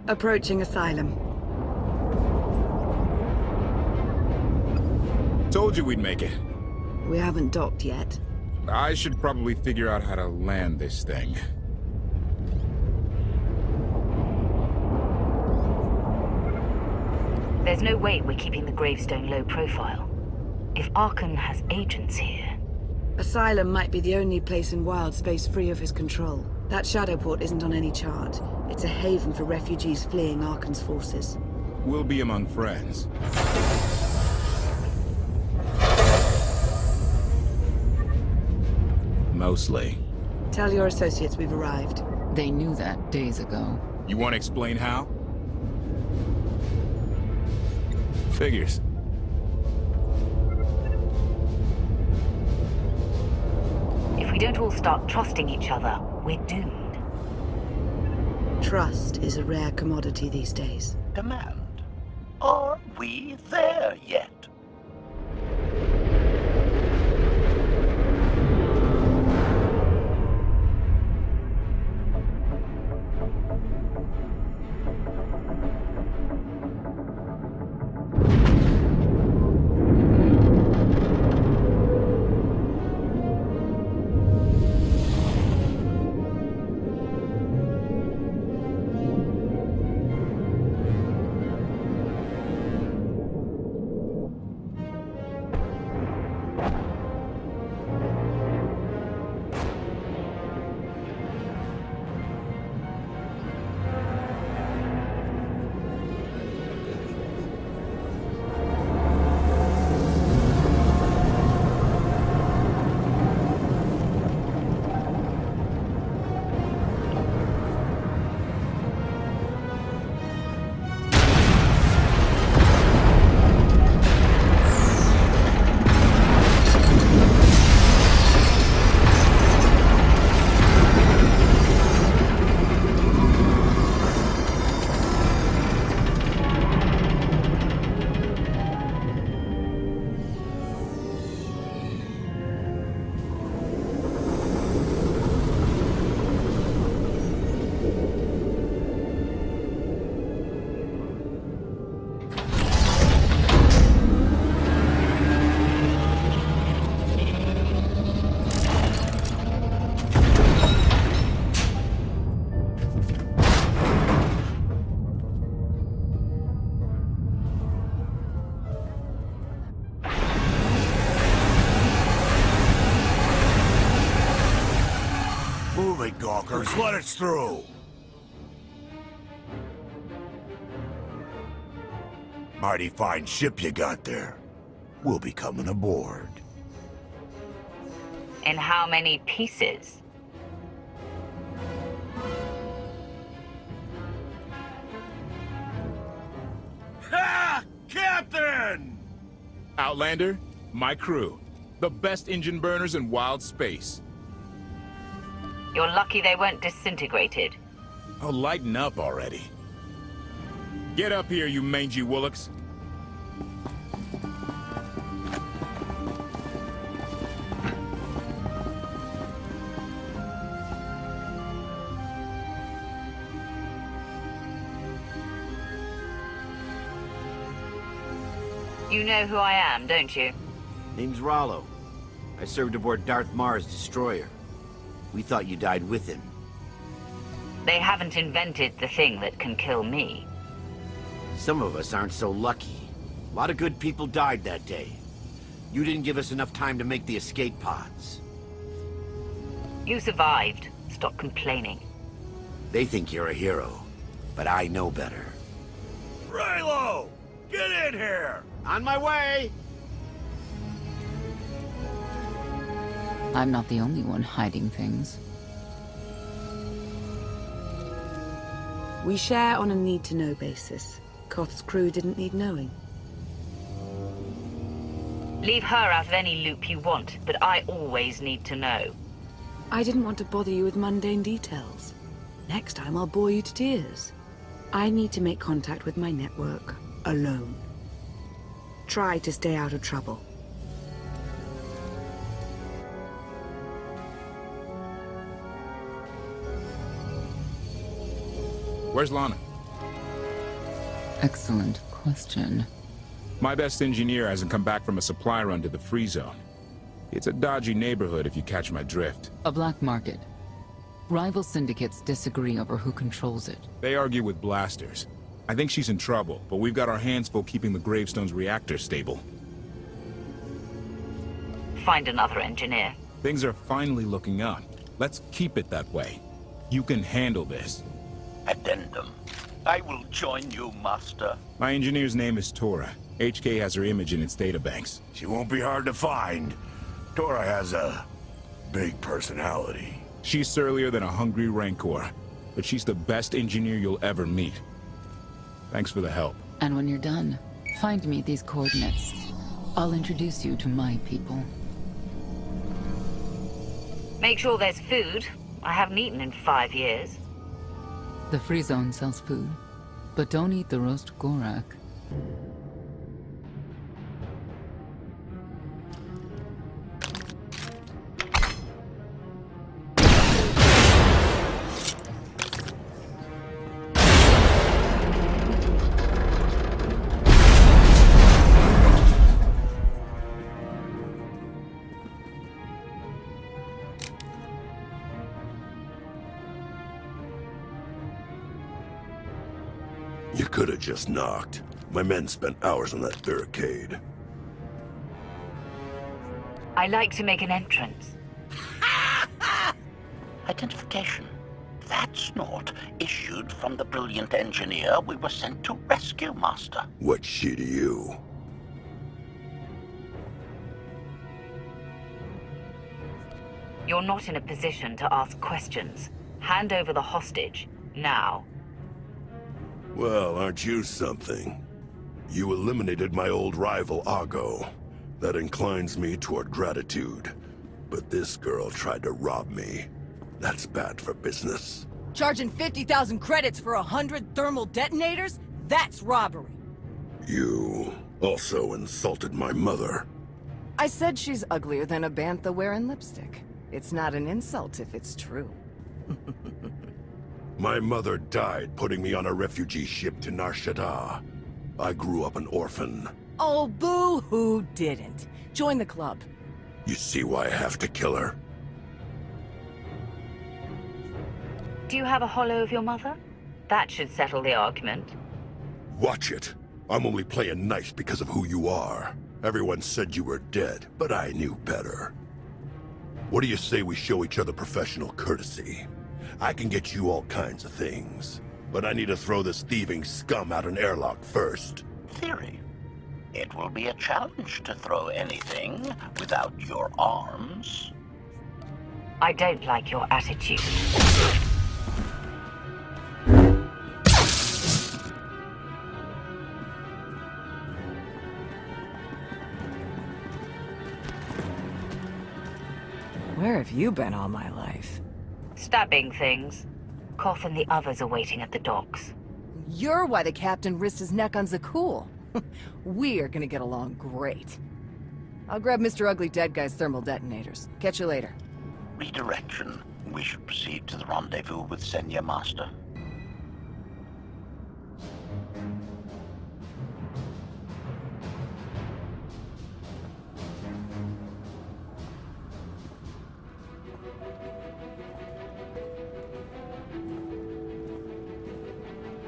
Approaching Asylum. Told you we'd make it. We haven't docked yet. I should probably figure out how to land this thing. There's no way we're keeping the gravestone low profile. If Archon has agents here... Asylum might be the only place in wild space free of his control. That Shadowport isn't on any chart. It's a haven for refugees fleeing Archon's forces. We'll be among friends. Mostly. Tell your associates we've arrived. They knew that days ago. You want to explain how? Figures. If we don't all start trusting each other, we're doomed. Trust is a rare commodity these days. Command. Are we there yet? Gawkers, let us through! Mighty fine ship you got there. We'll be coming aboard. In how many pieces? Ha! Captain! Outlander, my crew. The best engine burners in wild space. You're lucky they weren't disintegrated. Oh, lighten up already. Get up here, you mangy woolocks. You know who I am, don't you? Name's Rollo. I served aboard Darth Marr's destroyer. We thought you died with him. They haven't invented the thing that can kill me. Some of us aren't so lucky. A lot of good people died that day. You didn't give us enough time to make the escape pods. You survived. Stop complaining. They think you're a hero, but I know better. Raylo! Get in here! On my way! I'm not the only one hiding things. We share on a need-to-know basis. Koth's crew didn't need knowing. Leave her out of any loop you want, but I always need to know. I didn't want to bother you with mundane details. Next time I'll bore you to tears. I need to make contact with my network, alone. Try to stay out of trouble. Where's Lana? Excellent question. My best engineer hasn't come back from a supply run to the free zone. It's a dodgy neighborhood if you catch my drift. A black market. Rival syndicates disagree over who controls it. They argue with blasters. I think she's in trouble, but we've got our hands full keeping the Gravestone's reactor stable. Find another engineer. Things are finally looking up. Let's keep it that way. You can handle this. Addendum. I will join you, Master. My engineer's name is Tora. HK has her image in its databanks. She won't be hard to find. Tora has a big personality. She's surlier than a hungry rancor, but she's the best engineer you'll ever meet. Thanks for the help. And when you're done, find me these coordinates. I'll introduce you to my people. Make sure there's food. I haven't eaten in 5 years. The free zone sells food, but don't eat the roast Gorak. You could have just knocked. My men spent hours on that barricade. I like to make an entrance. Identification. That's not issued from the brilliant engineer we were sent to rescue, Master. What's she to you? You're not in a position to ask questions. Hand over the hostage, now. Well, aren't you something? You eliminated my old rival, Argo. That inclines me toward gratitude. But this girl tried to rob me. That's bad for business. Charging 50,000 credits for 100 thermal detonators? That's robbery. You also insulted my mother. I said she's uglier than a bantha wearing lipstick. It's not an insult if it's true. My mother died putting me on a refugee ship to Nar Shaddaa. I grew up an orphan. Oh, boo-hoo didn't. Join the club. You see why I have to kill her? Do you have a holo of your mother? That should settle the argument. Watch it. I'm only playing nice because of who you are. Everyone said you were dead, but I knew better. What do you say we show each other professional courtesy? I can get you all kinds of things, but I need to throw this thieving scum out an airlock first. Theory. It will be a challenge to throw anything without your arms. I don't like your attitude. Where have you been all my life? Stabbing things. Koth and the others are waiting at the docks. You're why the captain risked his neck on Zakul. We're gonna get along great. I'll grab Mr. Ugly Dead Guy's thermal detonators. Catch you later. Redirection. We should proceed to the rendezvous with Senya, Master.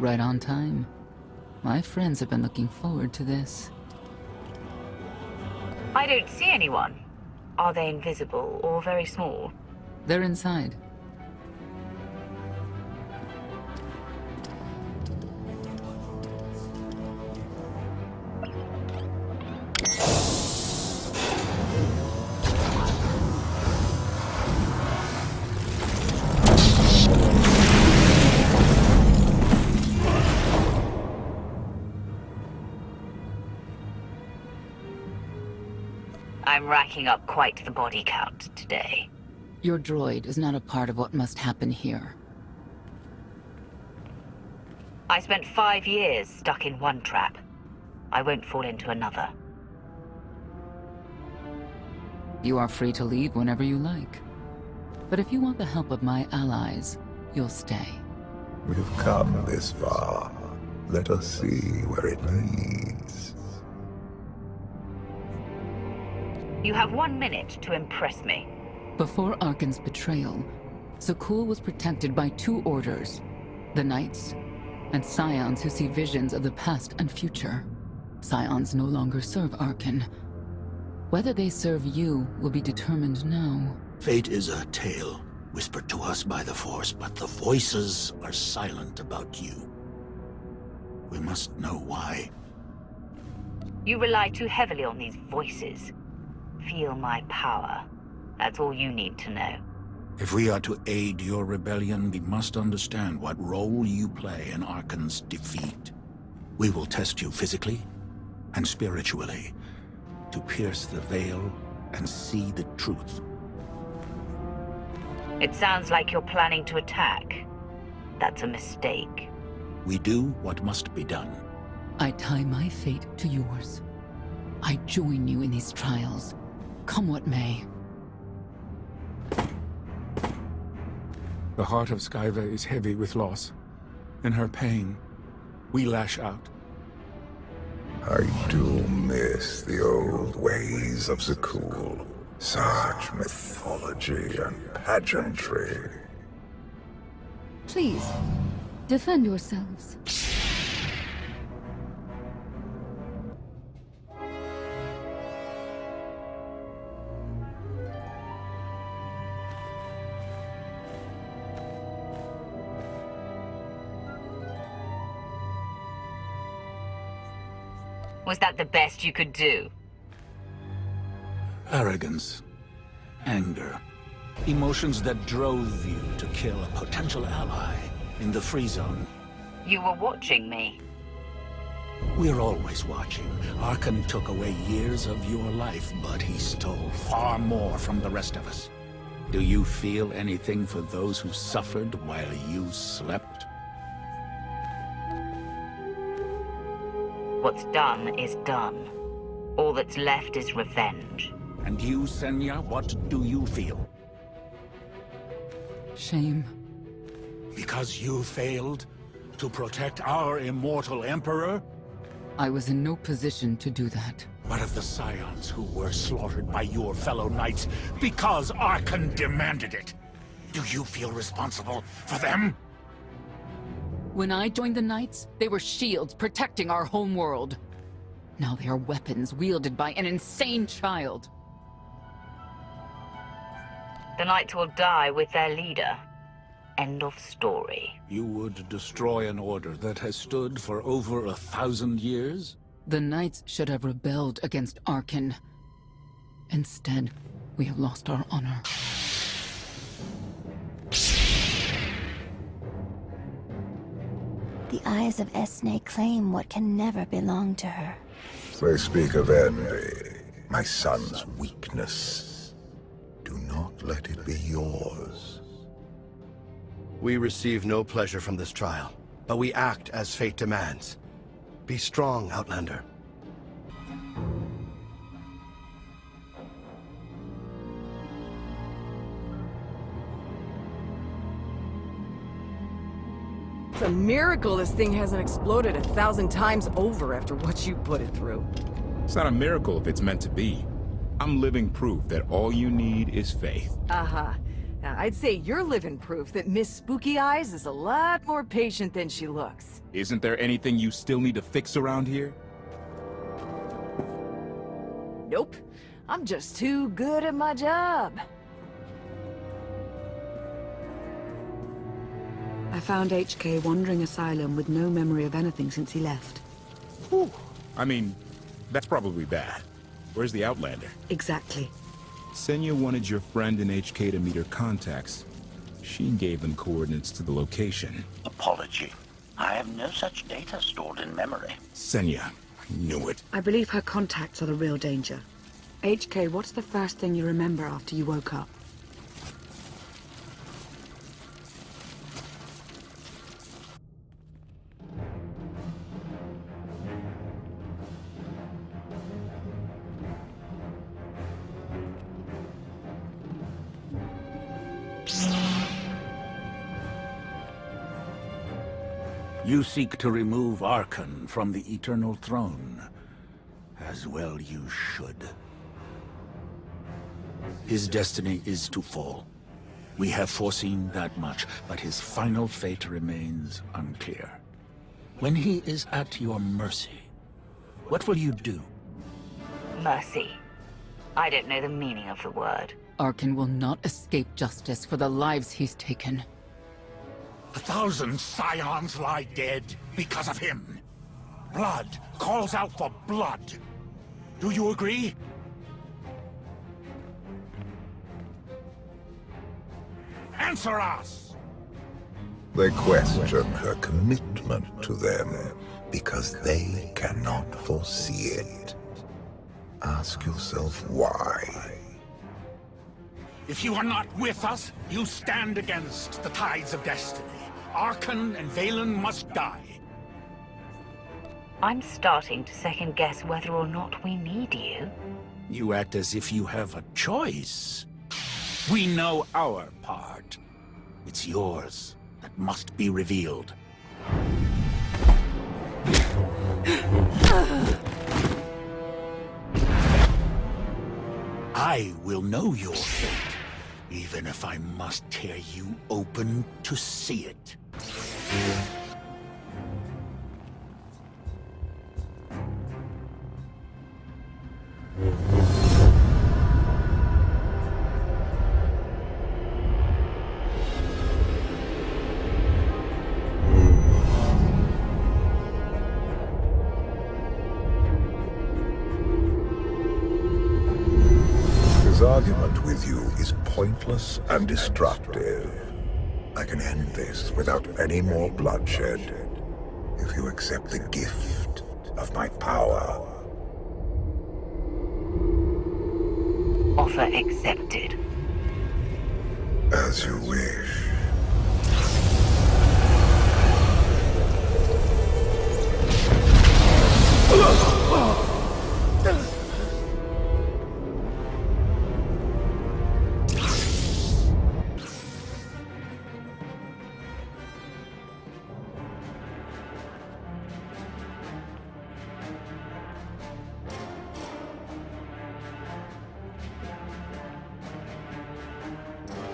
Right on time. My friends have been looking forward to this. I don't see anyone. Are they invisible or very small? They're inside. I'm racking up quite the body count today. Your droid is not a part of what must happen here. I spent 5 years stuck in one trap. I won't fall into another. You are free to leave whenever you like. But if you want the help of my allies, you'll stay. We've come this far. Let us see where it leads. You have 1 minute to impress me. Before Arkan's betrayal, Zakul was protected by 2 orders. The Knights, and Scions who see visions of the past and future. Scions no longer serve Arkan. Whether they serve you will be determined now. Fate is a tale whispered to us by the Force, but the voices are silent about you. We must know why. You rely too heavily on these voices. Feel my power. That's all you need to know. If we are to aid your rebellion, we must understand what role you play in Arkan's defeat. We will test you physically and spiritually to pierce the veil and see the truth. It sounds like you're planning to attack. That's a mistake. We do what must be done. I tie my fate to yours. I join you in these trials, come what may. The heart of Skyva is heavy with loss. In her pain, we lash out. I do miss the old ways of Zakul. Such mythology and pageantry. Please, defend yourselves. Was that the best you could do? Arrogance, anger, emotions that drove you to kill a potential ally in the free zone. You were watching me. We're always watching. Arkan took away years of your life, but he stole far more from the rest of us. Do you feel anything for those who suffered while you slept? What's done is done. All that's left is revenge. And you, Senya, what do you feel? Shame. Because you failed to protect our immortal Emperor? I was in no position to do that. What of the Scions who were slaughtered by your fellow Knights because Arkan demanded it? Do you feel responsible for them? When I joined the Knights, they were shields protecting our homeworld. Now they are weapons wielded by an insane child. The Knights will die with their leader. End of story. You would destroy an order that has stood for over 1,000 years? The Knights should have rebelled against Arkan. Instead, we have lost our honor. The eyes of Esne claim what can never belong to her. They speak of envy, my son's weakness. Do not let it be yours. We receive no pleasure from this trial, but we act as fate demands. Be strong, Outlander. It's a miracle this thing hasn't exploded 1,000 times over after what you put it through. It's not a miracle if it's meant to be. I'm living proof that all you need is faith. Uh-huh. Now, I'd say you're living proof that Miss Spooky Eyes is a lot more patient than she looks. Isn't there anything you still need to fix around here? Nope. I'm just too good at my job. I found HK wandering asylum with no memory of anything since he left. Whew. I mean, that's probably bad. Where's the Outlander? Exactly. Senya wanted your friend in HK to meet her contacts. She gave them coordinates to the location. Apology. I have no such data stored in memory. Senya, I knew it. I believe her contacts are the real danger. HK, what's the first thing you remember after you woke up? You seek to remove Archon from the Eternal Throne. As well you should. His destiny is to fall. We have foreseen that much, but his final fate remains unclear. When he is at your mercy, what will you do? Mercy. I don't know the meaning of the word. Archon will not escape justice for the lives he's taken. 1,000 Scions lie dead because of him. Blood calls out for blood. Do you agree? Answer us! They question her commitment to them because they cannot foresee it. Ask yourself why. If you are not with us, you stand against the tides of destiny. Archon and Valen must die. I'm starting to second-guess whether or not we need you. You act as if you have a choice. We know our part. It's yours that must be revealed. I will know your fate, even if I must tear you open to see it. His argument with you is pointless and destructive. I can end this without any more bloodshed if you accept the gift of my power. Offer accepted. As you wish.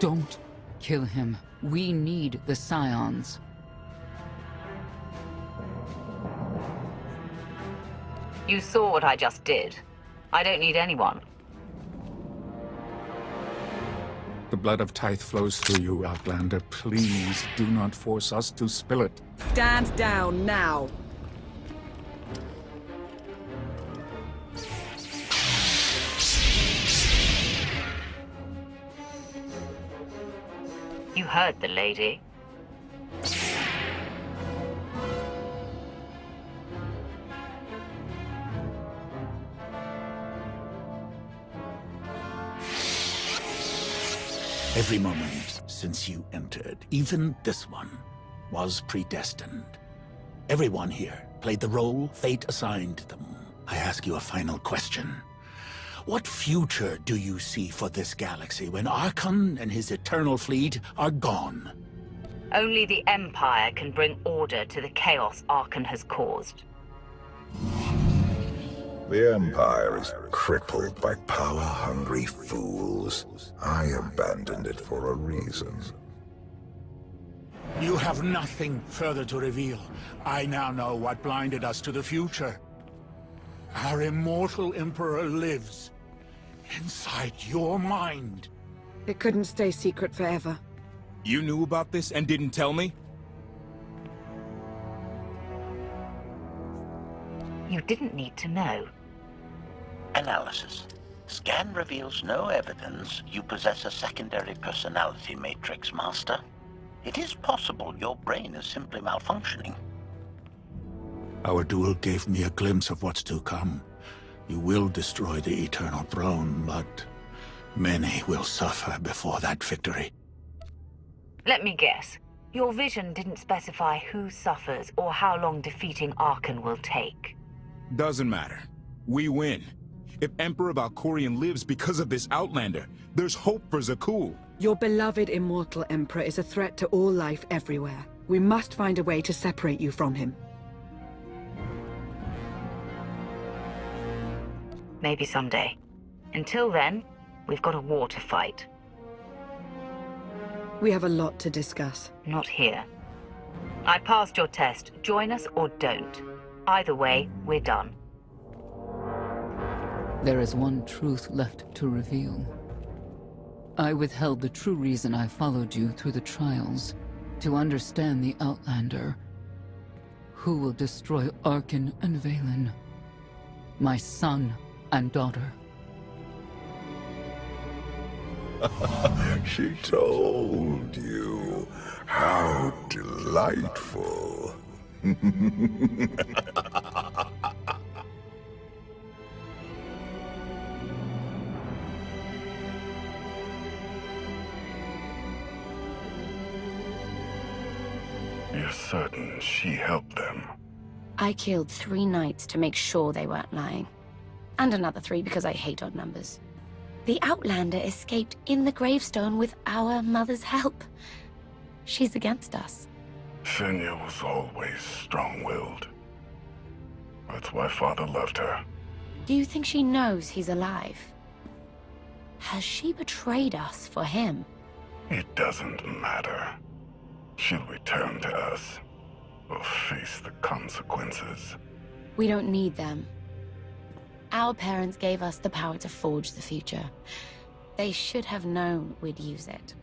Don't kill him. We need the Scions. You saw what I just did. I don't need anyone. The blood of Tithe flows through you, Outlander. Please do not force us to spill it. Stand down now. You heard the lady. Every moment since you entered, even this one, was predestined. Everyone here played the role fate assigned them. I ask you a final question. What future do you see for this galaxy when Archon and his eternal fleet are gone? Only the Empire can bring order to the chaos Archon has caused. The Empire is crippled by power-hungry fools. I abandoned it for a reason. You have nothing further to reveal. I now know what blinded us to the future. Our immortal Emperor lives inside your mind. It couldn't stay secret forever. You knew about this and didn't tell me? You didn't need to know. Analysis. Scan reveals no evidence you possess a secondary personality matrix, Master. It is possible your brain is simply malfunctioning. Our duel gave me a glimpse of what's to come. You will destroy the Eternal Throne, but many will suffer before that victory. Let me guess. Your vision didn't specify who suffers or how long defeating Archon will take. Doesn't matter. We win. If Emperor Valkorion lives because of this Outlander, there's hope for Zakul. Your beloved immortal Emperor is a threat to all life everywhere. We must find a way to separate you from him. Maybe someday. Until then, we've got a war to fight. We have a lot to discuss. Not here. I passed your test. Join us or don't. Either way, we're done. There is one truth left to reveal. I withheld the true reason I followed you through the trials, to understand the Outlander, who will destroy Arkin and Valen, my son and daughter. She told you. How delightful. You're certain she helped them? I killed 3 knights to make sure they weren't lying. And another 3 because I hate odd numbers. The Outlander escaped in the gravestone with our mother's help. She's against us. Senya was always strong-willed. That's why Father loved her. Do you think she knows he's alive? Has she betrayed us for him? It doesn't matter. She'll return to us, or face the consequences. We don't need them. Our parents gave us the power to forge the future. They should have known we'd use it.